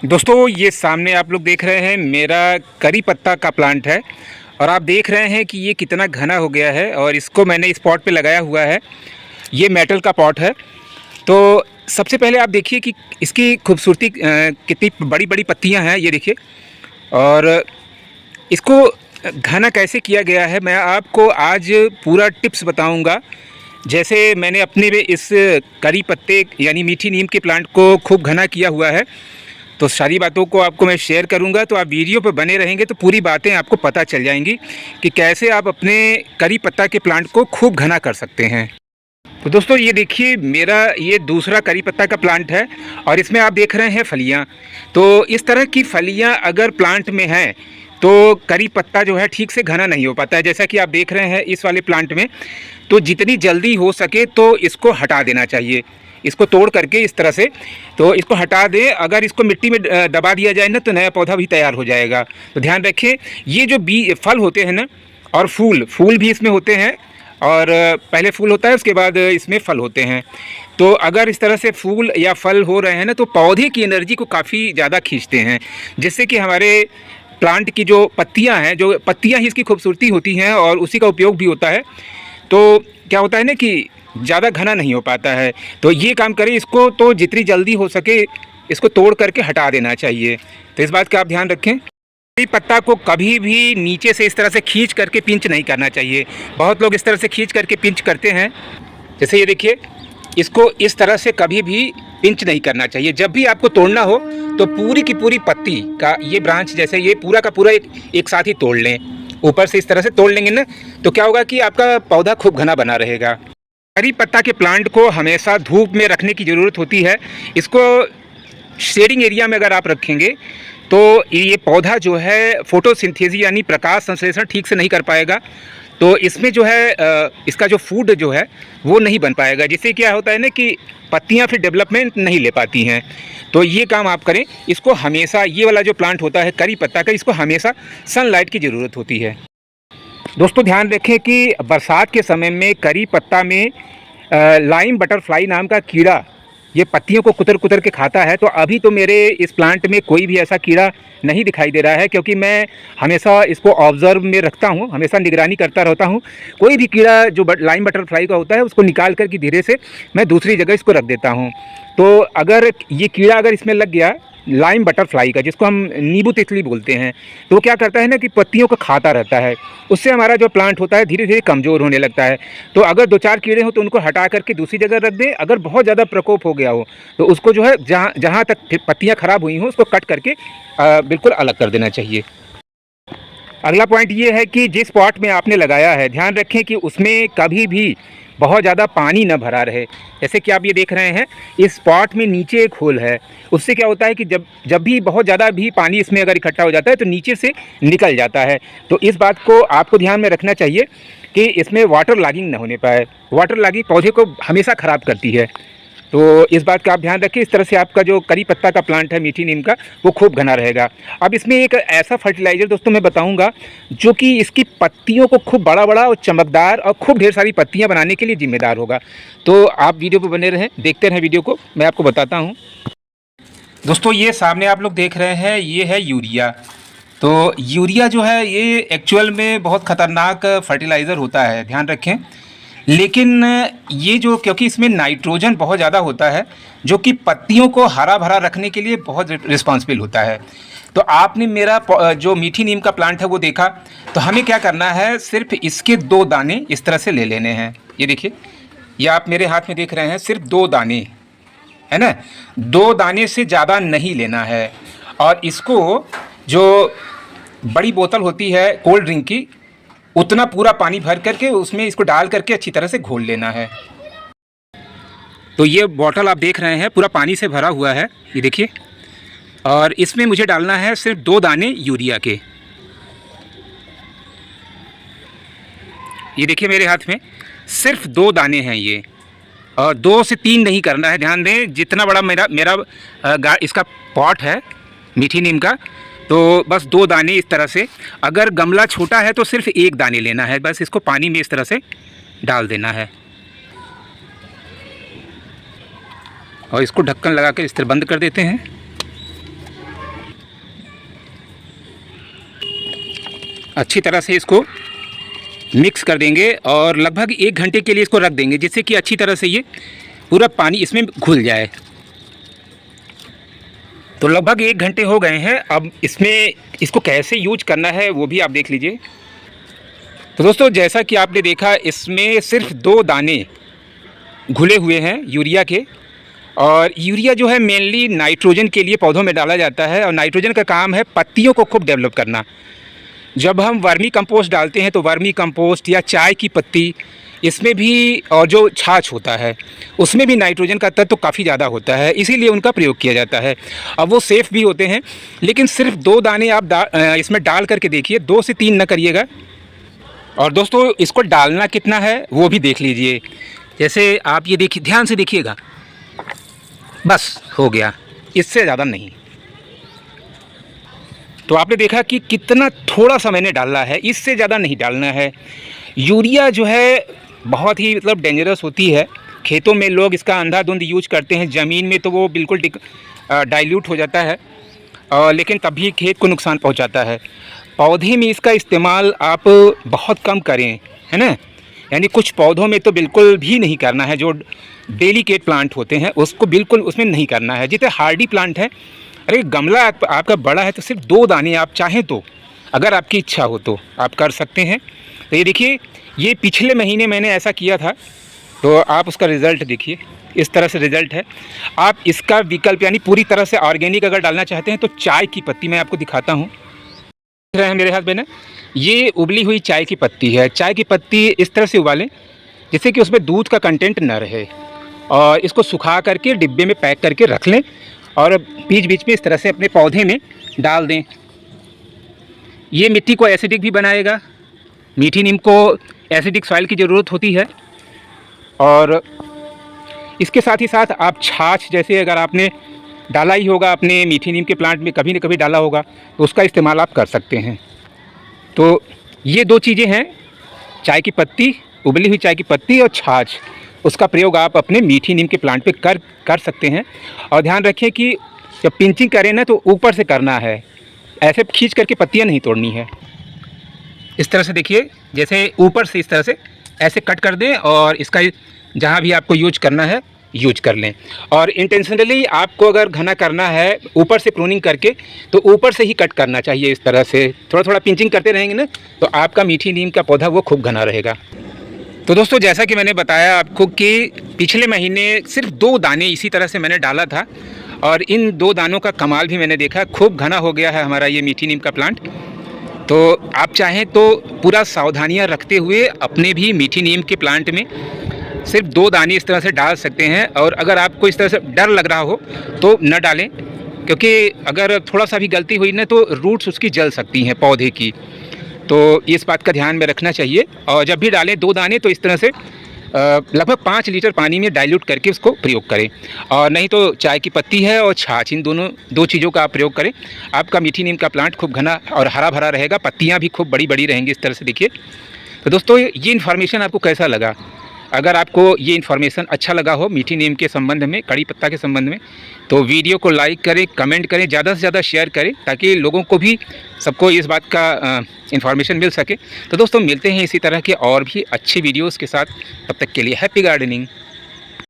दोस्तों ये सामने आप लोग देख रहे हैं मेरा करी पत्ता का प्लांट है और आप देख रहे हैं कि ये कितना घना हो गया है और इसको मैंने इस पॉट पे लगाया हुआ है। ये मेटल का पॉट है। तो सबसे पहले आप देखिए कि इसकी खूबसूरती कितनी बड़ी बड़ी पत्तियां हैं, ये देखिए। और इसको घना कैसे किया गया है मैं आपको आज पूरा टिप्स बताऊंगा। जैसे मैंने अपने में इस करी पत्ते यानी मीठी नीम के प्लांट को खूब घना किया हुआ है, तो सारी बातों को आपको मैं शेयर करूंगा। तो आप वीडियो पर बने रहेंगे तो पूरी बातें आपको पता चल जाएंगी कि कैसे आप अपने करी पत्ता के प्लांट को खूब घना कर सकते हैं। तो दोस्तों ये देखिए मेरा ये दूसरा करी पत्ता का प्लांट है और इसमें आप देख रहे हैं फलियाँ। तो इस तरह की फलियाँ अगर प्लांट में हैं तो करी पत्ता जो है ठीक से घना नहीं हो पाता है। जैसा कि आप देख रहे हैं इस वाले प्लांट में, तो जितनी जल्दी हो सके तो इसको हटा देना चाहिए। इसको तोड़ करके इस तरह से तो इसको हटा दें। अगर इसको मिट्टी में दबा दिया जाए ना तो नया पौधा भी तैयार हो जाएगा। तो ध्यान रखें, ये जो फल होते हैं ना और फूल भी इसमें होते हैं। और पहले फूल होता है उसके बाद इसमें फल होते हैं। तो अगर इस तरह से फूल या फल हो रहे हैं ना तो पौधे की एनर्जी को काफ़ी ज़्यादा खींचते हैं, जिससे कि हमारे प्लांट की जो पत्तियां हैं, जो पत्तियां ही इसकी खूबसूरती होती हैं और उसी का उपयोग भी होता है। तो क्या होता है ना कि ज़्यादा घना नहीं हो पाता है। तो ये काम करें, इसको तो जितनी जल्दी हो सके इसको तोड़ करके हटा देना चाहिए। तो इस बात का आप ध्यान रखें। करी पत्ता को कभी भी नीचे से इस तरह से खींच करके पिंच नहीं करना चाहिए। बहुत लोग इस तरह से खींच करके पिंच करते हैं। जैसे ये देखिए, इसको इस तरह से कभी भी पिंच नहीं करना चाहिए। जब भी आपको तोड़ना हो तो पूरी की पूरी पत्ती का ये ब्रांच जैसे ये पूरा का पूरा एक साथ ही तोड़ लें। ऊपर से इस तरह से तोड़ लेंगे ना तो क्या होगा कि आपका पौधा खूब घना बना रहेगा। करी पत्ता के प्लांट को हमेशा धूप में रखने की ज़रूरत होती है। इसको शेडिंग एरिया में अगर आप रखेंगे तो ये पौधा जो है फोटोसिंथेसिस यानी प्रकाश संश्लेषण ठीक से नहीं कर पाएगा। तो इसमें जो है इसका जो फूड जो है वो नहीं बन पाएगा, जिससे क्या होता है ना कि पत्तियां फिर डेवलपमेंट नहीं ले पाती हैं। तो ये काम आप करें, इसको हमेशा ये वाला जो प्लांट होता है करी पत्ता का, इसको हमेशा सनलाइट की ज़रूरत होती है। दोस्तों ध्यान रखें कि बरसात के समय में करी पत्ता में लाइम बटरफ्लाई नाम का कीड़ा ये पत्तियों को कुतर कुतर के खाता है। तो अभी तो मेरे इस प्लांट में कोई भी ऐसा कीड़ा नहीं दिखाई दे रहा है, क्योंकि मैं हमेशा इसको ऑब्जर्व में रखता हूँ, हमेशा निगरानी करता रहता हूँ। कोई भी कीड़ा जो लाइम बटरफ्लाई का होता है उसको निकाल करके धीरे से मैं दूसरी जगह इसको रख देता हूँ। तो अगर ये कीड़ा अगर इसमें लग गया लाइम बटरफ्लाई का, जिसको हम नींबू तितली बोलते हैं, तो वो क्या करता है ना कि पत्तियों को खाता रहता है। उससे हमारा जो प्लांट होता है धीरे धीरे कमज़ोर होने लगता है। तो अगर दो चार कीड़े हो तो उनको हटा करके दूसरी जगह रख दें। अगर बहुत ज़्यादा प्रकोप हो गया हो तो उसको जो है जहाँ तक पत्तियाँ ख़राब हुई हों उसको कट करके बिल्कुल अलग कर देना चाहिए। अगला पॉइंट ये है कि जिस पॉट में आपने लगाया है ध्यान रखें कि उसमें कभी भी बहुत ज़्यादा पानी न भरा रहे। जैसे कि आप ये देख रहे हैं इस पॉट में नीचे एक होल है। उससे क्या होता है कि जब भी बहुत ज़्यादा भी पानी इसमें अगर इकट्ठा हो जाता है तो नीचे से निकल जाता है। तो इस बात को आपको ध्यान में रखना चाहिए कि इसमें वाटर लॉगिंग न होने पाए। वाटर लॉगिंग पौधे को हमेशा ख़राब करती है। तो इस बात का आप ध्यान रखें। इस तरह से आपका जो करी पत्ता का प्लांट है मीठी नीम का, वो खूब घना रहेगा। अब इसमें एक ऐसा फर्टिलाइज़र दोस्तों मैं बताऊंगा जो कि इसकी पत्तियों को खूब बड़ा बड़ा और चमकदार और खूब ढेर सारी पत्तियां बनाने के लिए जिम्मेदार होगा। तो आप वीडियो पर बने रहें, देखते रहें वीडियो को, मैं आपको बताता हूँ। दोस्तों ये सामने आप लोग देख रहे हैं ये है यूरिया। तो यूरिया जो है ये एक्चुअल में बहुत ख़तरनाक फर्टिलाइज़र होता है, ध्यान रखें। लेकिन ये जो क्योंकि इसमें नाइट्रोजन बहुत ज़्यादा होता है जो कि पत्तियों को हरा भरा रखने के लिए बहुत रिस्पॉन्सिबल होता है। तो आपने मेरा जो मीठी नीम का प्लांट है वो देखा, तो हमें क्या करना है, सिर्फ इसके 2 दाने इस तरह से ले लेने हैं। ये देखिए, ये आप मेरे हाथ में देख रहे हैं, सिर्फ 2 दाने है ना। 2 दाने से ज़्यादा नहीं लेना है। और इसको जो बड़ी बोतल होती है कोल्ड ड्रिंक की, उतना पूरा पानी भर करके उसमें इसको डाल करके अच्छी तरह से घोल लेना है। तो ये बॉटल आप देख रहे हैं पूरा पानी से भरा हुआ है, ये देखिए। और इसमें मुझे डालना है सिर्फ 2 दाने यूरिया के। ये देखिए मेरे हाथ में सिर्फ 2 दाने हैं ये, और 2 से 3 नहीं करना है। ध्यान दें, जितना बड़ा मेरा इसका पॉट है मीठी नीम का, तो बस 2 दाने इस तरह से। अगर गमला छोटा है तो सिर्फ 1 दाने लेना है, बस इसको पानी में इस तरह से डाल देना है और इसको ढक्कन लगा कर इस तरह बंद कर देते हैं। अच्छी तरह से इसको मिक्स कर देंगे और लगभग 1 घंटे के लिए इसको रख देंगे, जिससे कि अच्छी तरह से ये पूरा पानी इसमें घुल जाए। तो लगभग 1 घंटे हो गए हैं। अब इसमें इसको कैसे यूज करना है वो भी आप देख लीजिए। तो दोस्तों, जैसा कि आपने देखा, इसमें सिर्फ 2 दाने घुले हुए हैं यूरिया के। और यूरिया जो है मेनली नाइट्रोजन के लिए पौधों में डाला जाता है, और नाइट्रोजन का काम है पत्तियों को खूब डेवलप करना। जब हम वर्मी कंपोस्ट डालते हैं तो वर्मी कंपोस्ट या चाय की पत्ती, इसमें भी, और जो छाछ होता है उसमें भी नाइट्रोजन का तत्व काफ़ी ज़्यादा होता है, इसीलिए उनका प्रयोग किया जाता है। अब वो सेफ़ भी होते हैं, लेकिन सिर्फ 2 दाने आप इसमें डाल करके देखिए, 2 से 3 न करिएगा। और दोस्तों, इसको डालना कितना है वो भी देख लीजिए। जैसे आप ये देखिए, ध्यान से देखिएगा, बस हो गया, इससे ज़्यादा नहीं। तो आपने देखा कि कितना थोड़ा सा मैंने डालना है, इससे ज़्यादा नहीं डालना है। यूरिया जो है बहुत ही मतलब डेंजरस होती है। खेतों में लोग इसका अंधाधुंध यूज करते हैं, ज़मीन में तो वो बिल्कुल डाइल्यूट हो जाता है, लेकिन तभी खेत को नुकसान पहुंचाता है। पौधे में इसका इस्तेमाल आप बहुत कम करें, है ना। यानी कुछ पौधों में तो बिल्कुल भी नहीं करना है, जो डेलिकेट प्लांट होते हैं उसको बिल्कुल उसमें नहीं करना है। जितने हार्डी प्लांट है, अरे गमला आपका बड़ा है तो सिर्फ 2 दाने आप चाहें तो, अगर आपकी इच्छा हो तो आप कर सकते हैं। तो ये देखिए, ये पिछले महीने मैंने ऐसा किया था, तो आप उसका रिज़ल्ट देखिए, इस तरह से रिज़ल्ट है। आप इसका विकल्प यानी पूरी तरह से ऑर्गेनिक अगर डालना चाहते हैं तो चाय की पत्ती मैं आपको दिखाता हूँ। देख रहे हैं मेरे हाथ में ना, ये उबली हुई चाय की पत्ती है। चाय की पत्ती इस तरह से उबालें जिससे कि उसमें दूध का कंटेंट न रहे, और इसको सुखा करके डिब्बे में पैक करके रख लें, और बीच बीच में इस तरह से अपने पौधे में डाल दें। ये मिट्टी को एसिडिक भी बनाएगा। मीठी नीम को एसिडिक सॉइल की ज़रूरत होती है। और इसके साथ ही साथ आप छाछ, जैसे अगर आपने डाला ही होगा अपने मीठी नीम के प्लांट में, कभी न कभी डाला होगा, तो उसका इस्तेमाल आप कर सकते हैं। तो ये 2 चीज़ें हैं, चाय की पत्ती, उबली हुई चाय की पत्ती, और छाछ। उसका प्रयोग आप अपने मीठी नीम के प्लांट पे कर सकते हैं। और ध्यान रखें कि जब पिंचिंग करें ना तो ऊपर से करना है, ऐसे खींच करके पत्तियां नहीं तोड़नी है। इस तरह से देखिए, जैसे ऊपर से इस तरह से ऐसे कट कर दें, और इसका जहाँ भी आपको यूज करना है यूज कर लें। और इंटेंशनली आपको अगर घना करना है ऊपर से प्रूनिंग करके, तो ऊपर से ही कट करना चाहिए। इस तरह से थोड़ा थोड़ा पिंचिंग करते रहेंगे ना, तो आपका मीठी नीम का पौधा वो खूब घना रहेगा। तो दोस्तों, जैसा कि मैंने बताया आपको कि पिछले महीने सिर्फ 2 दाने इसी तरह से मैंने डाला था, और इन 2 दानों का कमाल भी मैंने देखा, खूब घना हो गया है हमारा ये मीठी नीम का प्लांट। तो आप चाहें तो पूरा सावधानियां रखते हुए अपने भी मीठी नीम के प्लांट में सिर्फ 2 दाने इस तरह से डाल सकते हैं। और अगर आपको इस तरह से डर लग रहा हो तो न डालें, क्योंकि अगर थोड़ा सा भी गलती हुई ना तो रूट्स उसकी जल सकती हैं पौधे की। तो इस बात का ध्यान में रखना चाहिए। और जब भी डालें 2 दाने तो इस तरह से लगभग 5 लीटर पानी में डाइल्यूट करके उसको प्रयोग करें। और नहीं तो चाय की पत्ती है और छाछ, इन दोनों 2 चीज़ों का आप प्रयोग करें। आपका मीठी नीम का प्लांट खूब घना और हरा भरा रहेगा, पत्तियां भी खूब बड़ी बड़ी रहेंगी। इस तरह से देखिए। तो दोस्तों, ये इन्फॉर्मेशन आपको कैसा लगा? अगर आपको ये इन्फॉर्मेशन अच्छा लगा हो मीठी नीम के संबंध में, कड़ी पत्ता के संबंध में, तो वीडियो को लाइक करें, कमेंट करें, ज़्यादा से ज़्यादा शेयर करें, ताकि लोगों को भी, सबको इस बात का इन्फॉर्मेशन मिल सके। तो दोस्तों, मिलते हैं इसी तरह के और भी अच्छे वीडियोस के साथ। तब तक के लिए हैप्पी गार्डनिंग।